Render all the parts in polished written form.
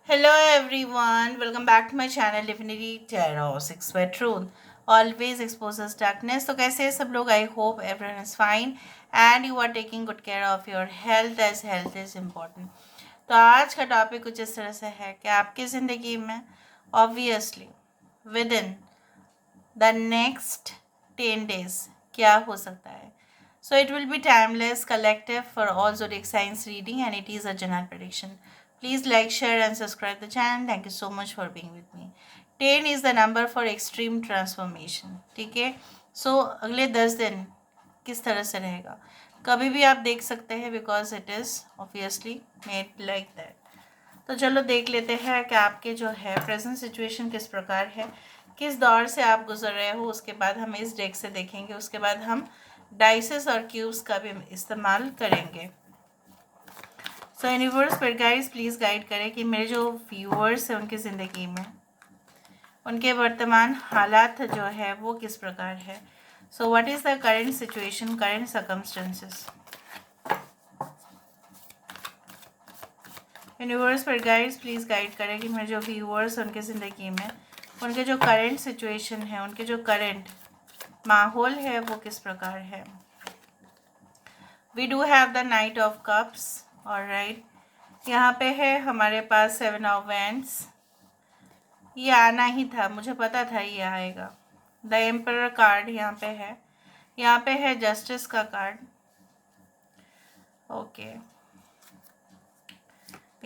Hello everyone, welcome back to my channel Divinity Tarot 6 by Truth. Always exposes darkness. तो कैसे हैं सब लोग? I hope everyone is fine and you are taking good care of your health as health is important. तो आज का topic कुछ इस तरह से है कि आपकी ज़िंदगी में obviously within the next 10 days क्या हो सकता है. So it will be timeless, collective for all zodiac signs reading and it is a general prediction. Please like, share and subscribe the channel. Thank you so much for being with me. 10 is the number for extreme transformation. ठीक है. So अगले 10 दिन किस तरह से रहेगा कभी भी आप देख सकते हैं because it is obviously made like that. तो चलो देख लेते हैं कि आपके जो है प्रेजेंट सिचुएशन किस प्रकार है, किस दौर से आप गुजर रहे हो. उसके बाद हम इस डेक से देखेंगे. उसके बाद हम डाइसेस और क्यूब्स का भी इस्तेमाल करेंगे. सो यूनिवर्स पर गाइस प्लीज़ गाइड करें कि मेरे जो व्यूअर्स हैं उनकी ज़िंदगी में उनके वर्तमान हालात जो है वो किस प्रकार है. So what is the current situation, current circumstances. Universe पर गाइड्स प्लीज़ गाइड करें कि मेरे जो व्यूअर्स उनके ज़िंदगी में उनके जो करेंट सिचुएशन है, उनके जो करेंट माहौल है वो किस प्रकार है. We do have the knight of cups. Alright, यहाँ पे है हमारे पास 7 ऑफ वैंड्स. ये आना ही था, मुझे पता था ये आएगा. द एम्परर कार्ड यहाँ पे है. यहाँ पे है जस्टिस का कार्ड. ओके,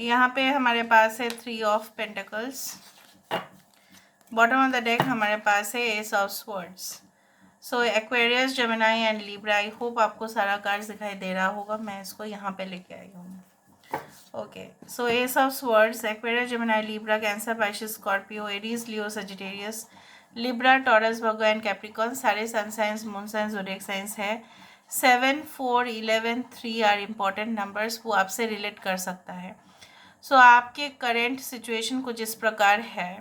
यहाँ पे हमारे पास है 3 of pentacles. Bottom of the deck हमारे पास है S of swords. So Aquarius, Gemini and Libra. I hope आपको सारा कार्ड दिखाई दे रहा होगा. मैं इसको यहाँ पे लेके आई हूँ. Okay, so ace of swords, Aquarius, Gemini, Libra, Cancer, Pisces, Scorpio, Aries, Leo, Sagittarius, Libra, Taurus, Virgo and Capricorn. सारे sun signs, moon signs, zodiac signs है. 7, 4, 11, 3 आर इम्पॉर्टेंट नंबर्स. वो आपसे रिलेट कर सकता है. सो आपके करेंट सिचुएशन कुछ इस प्रकार है.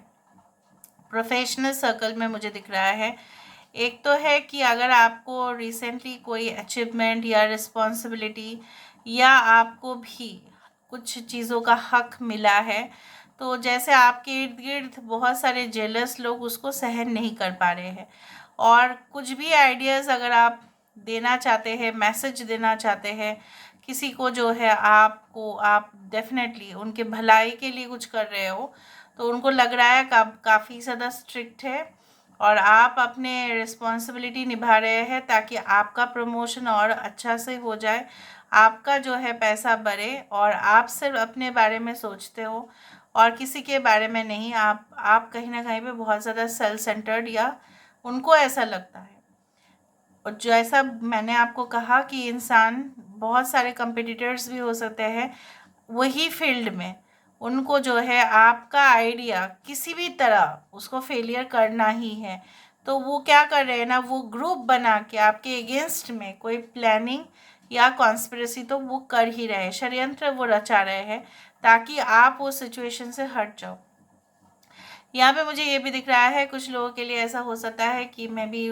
प्रोफेशनल सर्कल में मुझे दिख रहा है, एक तो है कि अगर आपको रिसेंटली कोई अचीवमेंट या रिस्पॉन्सिबिलिटी या आपको भी कुछ चीज़ों का हक मिला है, तो जैसे आपके इर्द गिर्द बहुत सारे जेलस लोग उसको सहन नहीं कर पा रहे हैं. और कुछ भी आइडियाज़ अगर आप देना चाहते हैं, मैसेज देना चाहते हैं किसी को जो है, आपको आप डेफिनेटली उनके भलाई के लिए कुछ कर रहे हो, तो उनको लग रहा है कि काफ़ी ज़्यादा स्ट्रिक्ट है और आप अपने रिस्पॉन्सिबिलिटी निभा रहे हैं ताकि आपका प्रमोशन और अच्छा से हो जाए, आपका जो है पैसा बढ़े और आप सिर्फ अपने बारे में सोचते हो और किसी के बारे में नहीं. आप कहीं ना कहीं पे बहुत ज़्यादा सेल्फ सेंटर्ड या उनको ऐसा लगता है. और जैसा मैंने आपको कहा कि इंसान बहुत सारे कंपिटिटर्स भी हो सकते हैं वही फील्ड में, उनको जो है आपका आइडिया किसी भी तरह उसको फेलियर करना ही है. तो वो क्या कर रहे हैं ना, वो ग्रुप बना के आपके अगेंस्ट में कोई प्लानिंग या कॉन्स्पिरेसी तो वो कर ही रहे हैं, षड्यंत्र वो रचा रहे हैं ताकि आप वो सिचुएशन से हट जाओ. यहाँ पे मुझे ये भी दिख रहा है कुछ लोगों के लिए ऐसा हो सकता है कि maybe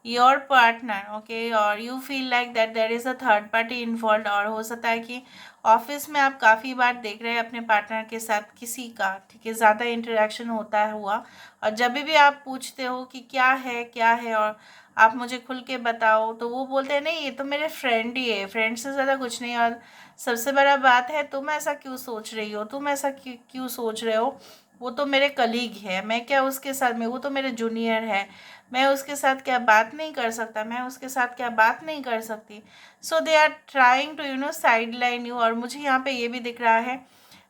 your partner, okay, और you feel like that there is a third party involve. और हो सकता है कि ऑफिस में आप काफ़ी बार देख रहे हैं अपने पार्टनर के साथ किसी का, ठीक है, ज़्यादा इंटरेक्शन होता है हुआ. और जब भी आप पूछते हो कि क्या है और आप मुझे खुल के बताओ, तो वो बोलते हैं नहीं ये तो मेरे फ्रेंड ही है, फ्रेंड से ज़्यादा कुछ नहीं. और सबसे बड़ा बात है, तुम ऐसा क्यों सोच रही हो, तुम ऐसा क्यों सोच रहे हो, वो तो मेरे कलीग है, मैं क्या उसके साथ में, वो तो मेरे जूनियर है, मैं उसके साथ क्या बात नहीं कर सकता, मैं उसके साथ क्या बात नहीं कर सकती. So they are trying to sideline you. और मुझे यहाँ पे ये भी दिख रहा है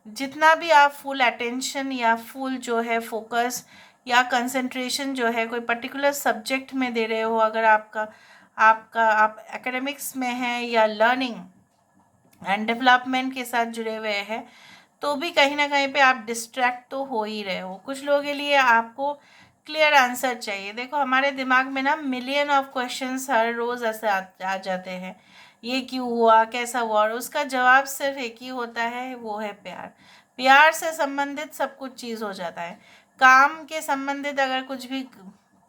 जितना भी आप फुल अटेंशन या फुल जो है फोकस या कंसंट्रेशन जो है कोई पर्टिकुलर सब्जेक्ट में दे रहे हो, अगर आप एकेडमिक्स में हैं या लर्निंग एंड डेवलपमेंट के साथ जुड़े हुए हैं, तो भी कहीं ना कहीं पे आप डिस्ट्रैक्ट तो हो ही रहे हो. कुछ लोगों के लिए आपको क्लियर आंसर चाहिए. देखो हमारे दिमाग में ना मिलियन ऑफ क्वेश्चंस हर रोज़ ऐसे आ जाते हैं, ये क्यों हुआ, कैसा हुआ, और उसका जवाब सिर्फ एक ही होता है, वो है प्यार. प्यार से संबंधित सब कुछ चीज़ हो जाता है. काम के संबंधित अगर कुछ भी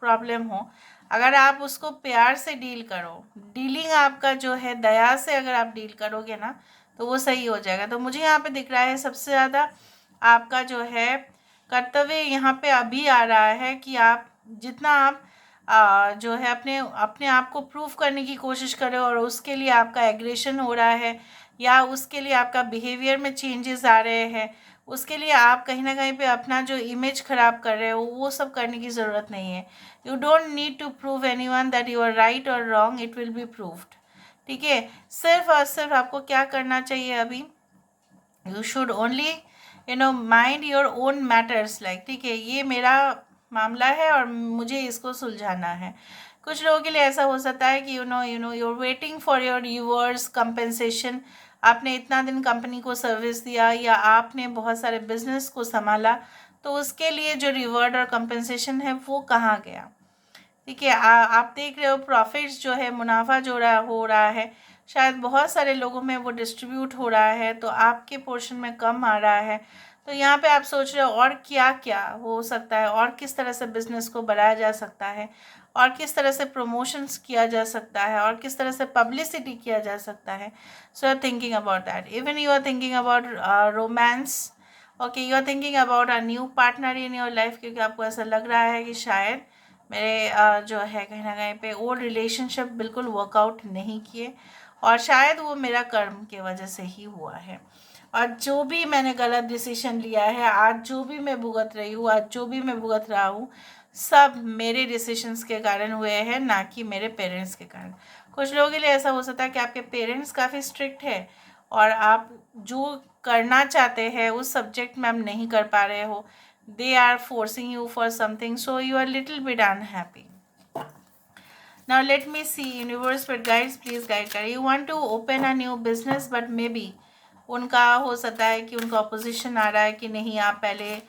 प्रॉब्लम हो, अगर आप उसको प्यार से डील करो, डीलिंग आपका जो है दया से अगर आप डील करोगे ना, तो वो सही हो जाएगा. तो मुझे यहाँ पे दिख रहा है सबसे ज़्यादा आपका जो है कर्तव्य यहाँ पे अभी आ रहा है कि आप जितना आप जो है अपने अपने आप को प्रूव करने की कोशिश करें और उसके लिए आपका एग्रेशन हो रहा है या उसके लिए आपका बिहेवियर में चेंजेस आ रहे हैं, उसके लिए आप कहीं ना कहीं पे अपना जो इमेज ख़राब कर रहे हो, वो सब करने की ज़रूरत नहीं है। You don't need to prove anyone that you are right और wrong, it will be proved. ठीक है, सिर्फ और सिर्फ आपको क्या करना चाहिए अभी, you should only mind your own matters, like ठीक है ये मेरा मामला है और मुझे इसको सुलझाना है। कुछ लोगों के लिए ऐसा हो सकता है कि you're waiting for your yours compensation. आपने इतना दिन कंपनी को सर्विस दिया या आपने बहुत सारे बिजनेस को संभाला, तो उसके लिए जो रिवॉर्ड और कंपेंसेशन है वो कहाँ गया। ठीक है, आप देख रहे हो प्रॉफिट्स जो है, मुनाफा जो हो रहा है, शायद बहुत सारे लोगों में वो डिस्ट्रीब्यूट हो रहा है, तो आपके पोर्शन में कम आ रहा है। तो यहाँ पे आप सोच रहे हो और क्या क्या हो सकता है, और किस तरह से बिजनेस को बढ़ाया जा सकता है, और किस तरह से प्रमोशंस किया जा सकता है, और किस तरह से पब्लिसिटी किया जा सकता है। So you are thinking about that, even you are thinking about romance. Okay, you are thinking about a new partner in your life, क्योंकि आपको ऐसा लग रहा है कि शायद मेरे जो है कहीं ना कहीं पे ओल्ड रिलेशनशिप बिल्कुल वर्कआउट नहीं किए, और शायद वो मेरा कर्म की वजह से ही हुआ है। और जो भी मैंने गलत डिसीजन लिया है, आज जो भी मैं भुगत रही हूँ, आज जो भी मैं भुगत रहा हूँ, सब मेरे डिसीजंस के कारण हुए हैं, ना कि मेरे पेरेंट्स के कारण। कुछ लोगों के लिए ऐसा हो सकता है कि आपके पेरेंट्स काफ़ी स्ट्रिक्ट है और आप जो करना चाहते हैं उस सब्जेक्ट में आप नहीं कर पा रहे हो, they are forcing you for something, so you are little bit unhappy. Now let me see, universe but guides please guide करें। You want to open a new business but maybe उनका हो सकता है कि उनका ऑपोजिशन आ रहा है कि नहीं, आप पहले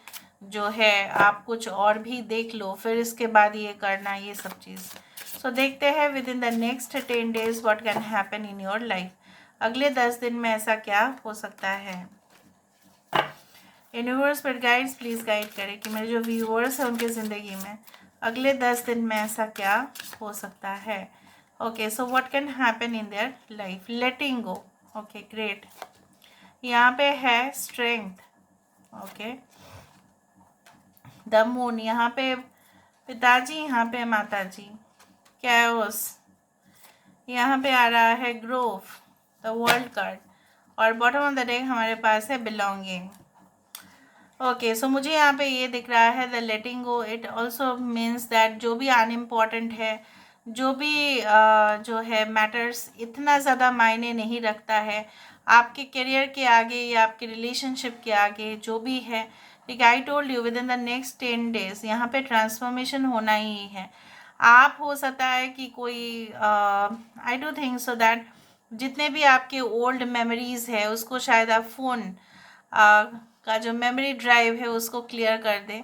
जो है आप कुछ और भी देख लो, फिर इसके बाद ये करना, ये सब चीज़। सो देखते हैं with in the next 10 days what can happen in your life. अगले 10 दिन में ऐसा क्या हो सकता है। यूनिवर्स पर गाइड्स प्लीज़ गाइड करें कि मेरे जो व्यूअर्स हैं उनकी ज़िंदगी में अगले 10 दिन में ऐसा क्या हो सकता है। Okay, so what can happen in their life, letting go. Okay great, यहाँ पे है स्ट्रेंथ। ओके, द मून, यहाँ पे पिताजी, यहाँ पे माताजी, कैओस, यहाँ पे आ रहा है ग्रोव, द वर्ल्ड कार्ड, और बॉटम ऑफ द डेक हमारे पास है बिलोंगिंग। ओके, सो मुझे यहाँ पे ये दिख रहा है the letting go, it also means that जो भी अनइम्पॉर्टेंट है, जो भी जो है मैटर्स इतना ज़्यादा मायने नहीं रखता है आपके करियर के आगे या आपके रिलेशनशिप के आगे, जो भी है। ठीक है, I told you with in the next 10 days यहाँ पे ट्रांसफॉर्मेशन होना ही है। आप हो सकता है कि कोई I do think so that जितने भी आपके ओल्ड मेमोरीज़ है उसको शायद आप फ़ोन का जो मेमोरी ड्राइव है उसको क्लियर कर दें,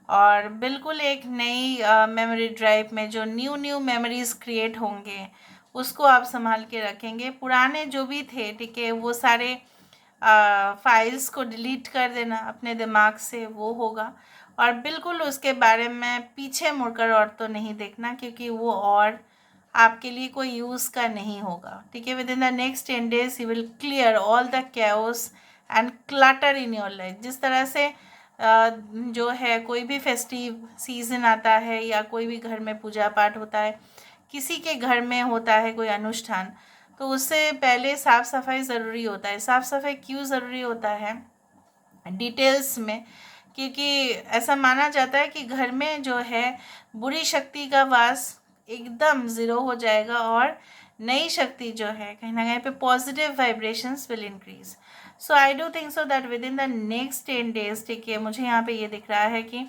और बिल्कुल एक नई मेमोरी ड्राइव में जो न्यू न्यू मेमोरीज़ क्रिएट होंगे उसको आप संभाल के रखेंगे। पुराने जो भी थे, ठीक है, वो सारे फाइल्स को डिलीट कर देना अपने दिमाग से, वो होगा। और बिल्कुल उसके बारे में पीछे मुड़कर और तो नहीं देखना, क्योंकि वो और आपके लिए कोई यूज़ का नहीं होगा। ठीक है, with in the next 10 days you will clear all the chaos and clutter in your life. जिस तरह से जो है कोई भी फेस्टिव सीज़न आता है या कोई भी घर में पूजा पाठ होता है, किसी के घर में होता है कोई अनुष्ठान, तो उससे पहले साफ़ सफाई ज़रूरी होता है। साफ़ सफाई क्यों ज़रूरी होता है डिटेल्स में, क्योंकि ऐसा माना जाता है कि घर में जो है बुरी शक्ति का वास एकदम ज़ीरो हो जाएगा और नई शक्ति जो है कहीं ना कहीं पे positive vibrations will increase. So I do think so that with in the next 10 days, ठीक है, मुझे यहाँ पे ये दिख रहा है कि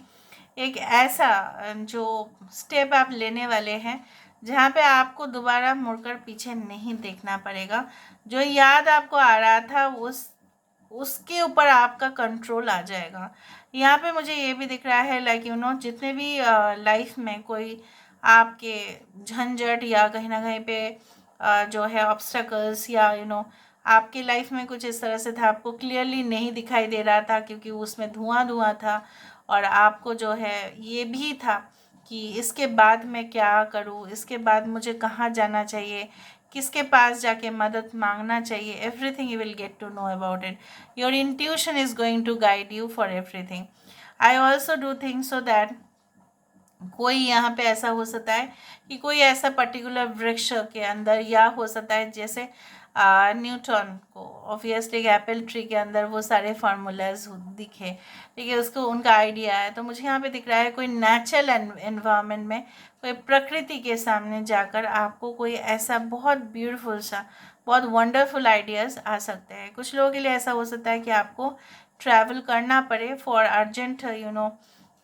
एक ऐसा जो स्टेप आप लेने वाले हैं जहाँ पे आपको दोबारा मुड़कर पीछे नहीं देखना पड़ेगा। जो याद आपको आ रहा था उसके ऊपर आपका कंट्रोल आ जाएगा। यहाँ पे मुझे ये भी दिख रहा है लाइक जितने भी लाइफ में कोई आपके झंझट या कहीं ना कहीं पे जो है ऑब्स्टकल्स या आपके लाइफ में कुछ इस तरह से था, आपको क्लियरली नहीं दिखाई दे रहा था क्योंकि उसमें धुआं धुआं था, और आपको जो है ये भी था कि इसके बाद मैं क्या करूँ, इसके बाद मुझे कहाँ जाना चाहिए, किसके पास जाके मदद मांगना चाहिए, everything you will get to know about it. Your intuition is going to guide you for everything. I also do think so that कोई यहाँ पे ऐसा हो सकता है कि कोई ऐसा पर्टिकुलर वृक्ष के अंदर, या हो सकता है जैसे न्यूटन को ऑब्वियसली एप्पल ट्री के अंदर वो सारे फार्मूलाज दिखे, ठीक है, उसको उनका आइडिया है. तो मुझे यहाँ पे दिख रहा है कोई नेचुरल एनवायरनमेंट में, कोई प्रकृति के सामने जाकर आपको कोई ऐसा बहुत ब्यूटीफुल सा, बहुत वंडरफुल आइडियाज़ आ सकते हैं. कुछ लोगों के लिए ऐसा हो सकता है कि आपको ट्रैवल करना पड़े for urgent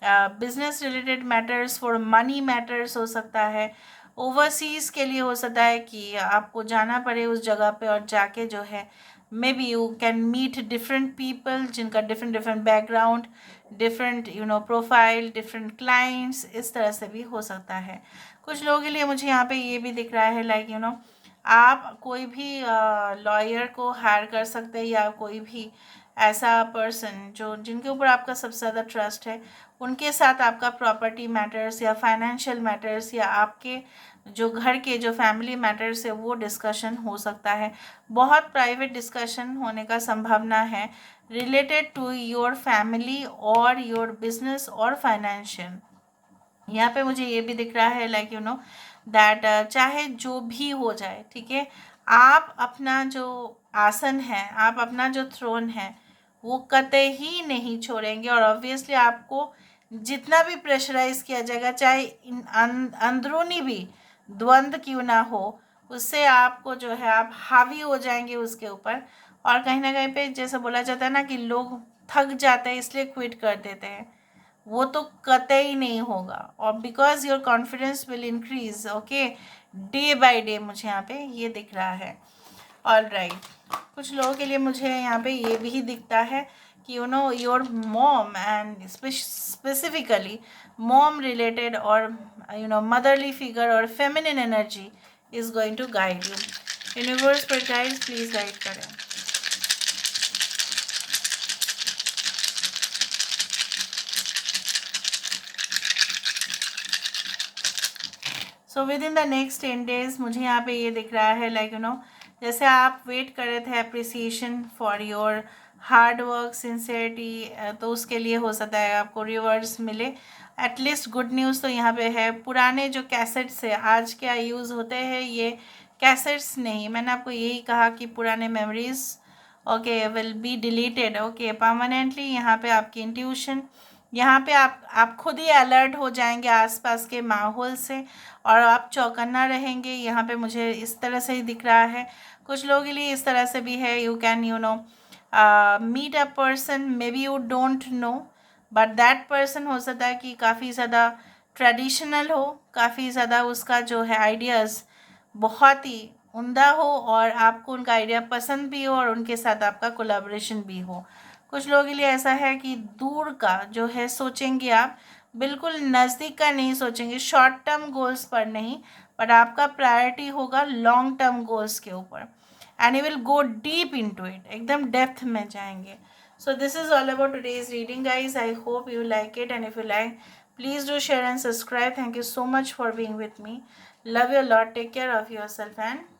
business related matters, for money matters हो सकता है. ओवरसीज़ के लिए हो सकता है कि आपको जाना पड़े उस जगह पे और जाके जो है maybe you can meet different people जिनका different different background, different profile, different clients, इस तरह से भी हो सकता है. कुछ लोगों के लिए मुझे यहाँ पे ये भी दिख रहा है लाइक आप कोई भी लॉयर को हायर कर सकते हैं, या कोई भी ऐसा पर्सन जो जिनके ऊपर आपका सबसे ज़्यादा ट्रस्ट है, उनके साथ आपका प्रॉपर्टी मैटर्स या फाइनेंशियल मैटर्स या आपके जो घर के जो फैमिली मैटर्स है वो डिस्कशन हो सकता है. बहुत प्राइवेट डिस्कशन होने का संभावना है रिलेटेड टू योर फैमिली और योर बिजनेस और फाइनेंशियल. यहाँ पे मुझे ये भी दिख रहा है लाइक दैट चाहे जो भी हो जाए, ठीक है, आप अपना जो आसन है, आप अपना जो थ्रोन है वो कतई नहीं छोड़ेंगे. और ऑब्वियसली आपको जितना भी प्रेशराइज किया जाएगा, चाहे अंदरूनी भी द्वंद्व क्यों ना हो, उससे आपको जो है आप हावी हो जाएंगे उसके ऊपर. और कहीं ना कहीं पे जैसे बोला जाता है ना कि लोग थक जाते हैं इसलिए क्विट कर देते हैं, वो तो कतई नहीं होगा. और because your confidence will increase, okay, day by day मुझे यहाँ पे ये दिख रहा है. ऑल राइट, कुछ लोगों के लिए मुझे यहाँ पे ये भी दिखता है कि your mom and specifically mom related और मदरली फिगर और feminine energy is going to guide you. Universe पर गाइड प्लीज गाइड करें. So within the next 10 days मुझे यहाँ पे ये दिख रहा है लाइक जैसे आप वेट कर रहे थे appreciation for your hard work, sincerity, तो उसके लिए हो सकता है आपको रिवर्स मिले. एटलीस्ट गुड न्यूज़ तो यहाँ पे है. पुराने जो कैसेट्स है आज क्या यूज़ होते हैं, ये कैसेट्स नहीं, मैंने आपको यही कहा कि पुराने memories okay will be deleted, okay, permanently. यहाँ पे आपकी इंट्यूशन, यहाँ पे आप खुद ही अलर्ट हो जाएंगे आसपास के माहौल से और आप चौकन्ना रहेंगे. यहाँ पे मुझे इस तरह से ही दिख रहा है. कुछ लोगों के लिए इस तरह से भी है, you can meet a person, maybe you don't know, but that person हो सकता है कि काफ़ी ज़्यादा ट्रेडिशनल हो, काफ़ी ज़्यादा उसका जो है आइडियाज़ बहुत ही उम्दा हो और आपको उनका आइडिया पसंद भी हो और उनके साथ आपका कोलैबोरेशन भी हो. कुछ लोगों के लिए ऐसा है कि दूर का जो है सोचेंगे आप, बिल्कुल नज़दीक का नहीं सोचेंगे, शॉर्ट टर्म गोल्स पर नहीं, बट आपका प्रायोरिटी होगा लॉन्ग टर्म गोल्स के ऊपर. And you will go deep into it, एकदम डेप्थ में जाएंगे. So this is all about today's reading guys. I hope you like it and if you like please do share and subscribe. Thank you so much for being with me. Love you a lot. Take care of yourself and